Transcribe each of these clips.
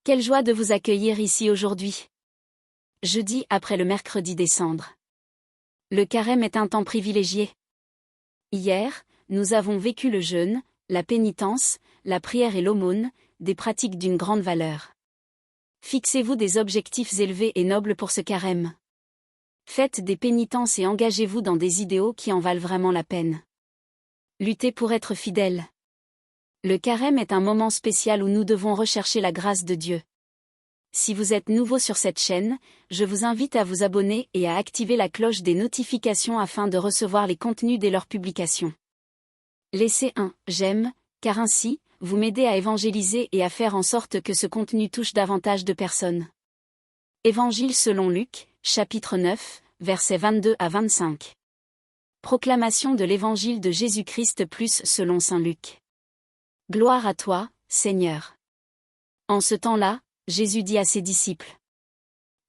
Quelle joie de vous accueillir ici aujourd'hui. Jeudi après le mercredi des cendres. Le carême est un temps privilégié. Hier, nous avons vécu le jeûne, la pénitence, la prière et l'aumône, des pratiques d'une grande valeur. Fixez-vous des objectifs élevés et nobles pour ce carême. Faites des pénitences et engagez-vous dans des idéaux qui en valent vraiment la peine. Luttez pour être fidèle. Le carême est un moment spécial où nous devons rechercher la grâce de Dieu. Si vous êtes nouveau sur cette chaîne, je vous invite à vous abonner et à activer la cloche des notifications afin de recevoir les contenus dès leur publication. Laissez un « j'aime », car ainsi, vous m'aidez à évangéliser et à faire en sorte que ce contenu touche davantage de personnes. Évangile selon Luc, chapitre 9, versets 22 à 25. Proclamation de l'Évangile de Jésus-Christ plus selon saint Luc. Gloire à toi, Seigneur. En ce temps-là, Jésus dit à ses disciples.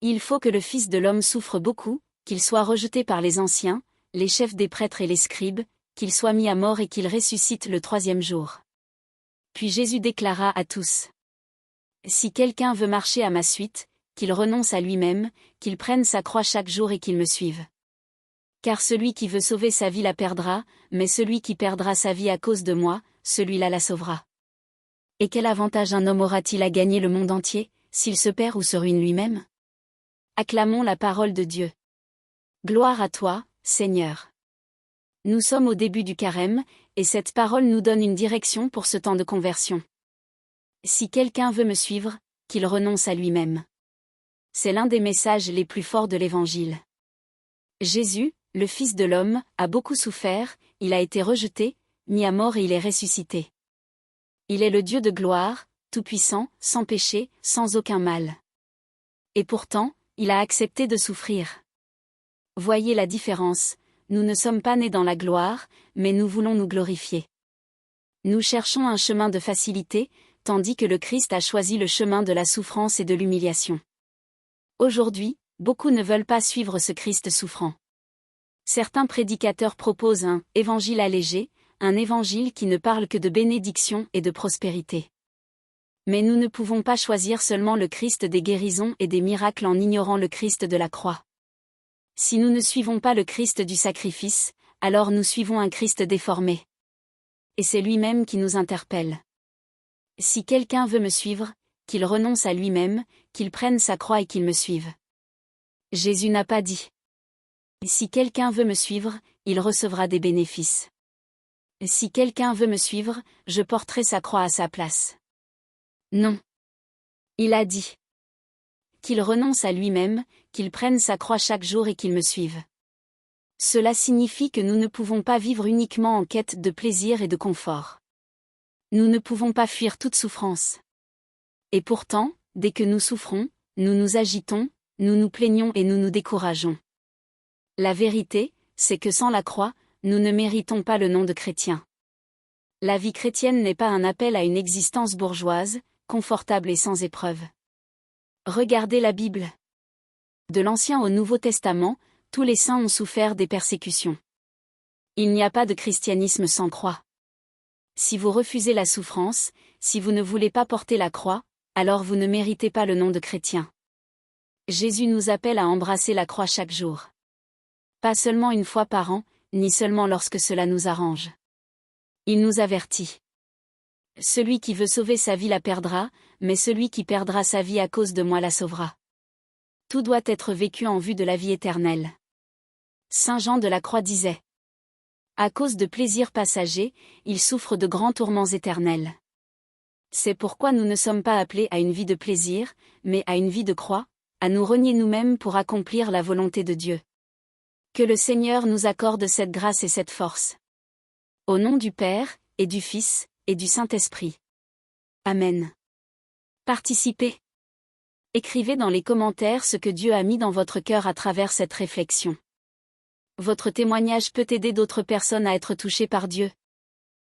Il faut que le Fils de l'homme souffre beaucoup, qu'il soit rejeté par les anciens, les chefs des prêtres et les scribes, qu'il soit mis à mort et qu'il ressuscite le troisième jour. Puis Jésus déclara à tous. Si quelqu'un veut marcher à ma suite, qu'il renonce à lui-même, qu'il prenne sa croix chaque jour et qu'il me suive. Car celui qui veut sauver sa vie la perdra, mais celui qui perdra sa vie à cause de moi, celui-là la sauvera. Et quel avantage un homme aura-t-il à gagner le monde entier, s'il se perd ou se ruine lui-même? Acclamons la parole de Dieu. Gloire à toi, Seigneur. Nous sommes au début du carême, et cette parole nous donne une direction pour ce temps de conversion. Si quelqu'un veut me suivre, qu'il renonce à lui-même. C'est l'un des messages les plus forts de l'Évangile. Jésus, le Fils de l'homme, a beaucoup souffert, il a été rejeté, mis à mort et il est ressuscité. Il est le Dieu de gloire, tout-puissant, sans péché, sans aucun mal. Et pourtant, il a accepté de souffrir. Voyez la différence, nous ne sommes pas nés dans la gloire, mais nous voulons nous glorifier. Nous cherchons un chemin de facilité, tandis que le Christ a choisi le chemin de la souffrance et de l'humiliation. Aujourd'hui, beaucoup ne veulent pas suivre ce Christ souffrant. Certains prédicateurs proposent un « évangile allégé », un évangile qui ne parle que de bénédiction et de prospérité. Mais nous ne pouvons pas choisir seulement le Christ des guérisons et des miracles en ignorant le Christ de la croix. Si nous ne suivons pas le Christ du sacrifice, alors nous suivons un Christ déformé. Et c'est lui-même qui nous interpelle. Si quelqu'un veut me suivre, qu'il renonce à lui-même, qu'il prenne sa croix et qu'il me suive. Jésus n'a pas dit. Si quelqu'un veut me suivre, il recevra des bénéfices. Si quelqu'un veut me suivre, je porterai sa croix à sa place. Non. Il a dit. Qu'il renonce à lui-même, qu'il prenne sa croix chaque jour et qu'il me suive. Cela signifie que nous ne pouvons pas vivre uniquement en quête de plaisir et de confort. Nous ne pouvons pas fuir toute souffrance. Et pourtant, dès que nous souffrons, nous nous agitons, nous nous plaignons et nous nous décourageons. La vérité, c'est que sans la croix, nous ne méritons pas le nom de chrétien. La vie chrétienne n'est pas un appel à une existence bourgeoise, confortable et sans épreuve. Regardez la Bible. De l'Ancien au Nouveau Testament, tous les saints ont souffert des persécutions. Il n'y a pas de christianisme sans croix. Si vous refusez la souffrance, si vous ne voulez pas porter la croix, alors vous ne méritez pas le nom de chrétien. Jésus nous appelle à embrasser la croix chaque jour. Pas seulement une fois par an, ni seulement lorsque cela nous arrange. Il nous avertit. Celui qui veut sauver sa vie la perdra, mais celui qui perdra sa vie à cause de moi la sauvera. Tout doit être vécu en vue de la vie éternelle. Saint Jean de la Croix disait. À cause de plaisirs passagers, il souffre de grands tourments éternels. C'est pourquoi nous ne sommes pas appelés à une vie de plaisir, mais à une vie de croix, à nous renier nous-mêmes pour accomplir la volonté de Dieu. Que le Seigneur nous accorde cette grâce et cette force. Au nom du Père, et du Fils, et du Saint-Esprit. Amen. Participez. Écrivez dans les commentaires ce que Dieu a mis dans votre cœur à travers cette réflexion. Votre témoignage peut aider d'autres personnes à être touchées par Dieu.